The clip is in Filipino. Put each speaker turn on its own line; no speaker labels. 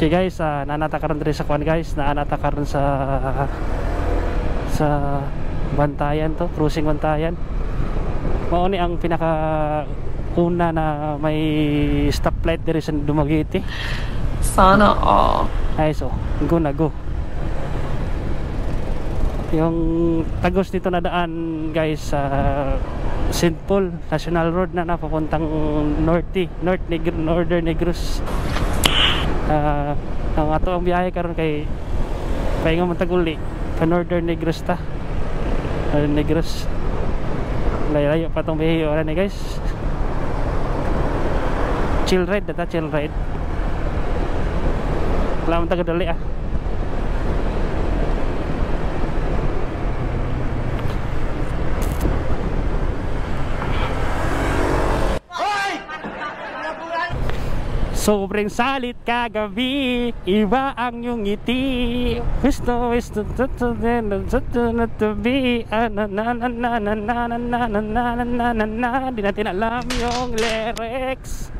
Okay guys, nanatakaran rin sa kuan guys, nanatakaran sa bantayan to, cruising bantayan. Mao ni ang pinaka una na may stoplight diri sa Dumaguete.
Sana all.
Ay so, go na go. Yung tagos dito na daan guys sa St. Paul National Road na napapuntang Northern Negros. Ang ato ang biyahe karon kay paingon man taguli pa Northern Negros ta. Northern Negros. Layo pa tong biyahe ora ni guys. Chill ride data, chill ride. Wala man tagadali Sobrang salit kagabi, iba ang iyong ngiti. Gusto na tabi. Di natin alam yung lyrics.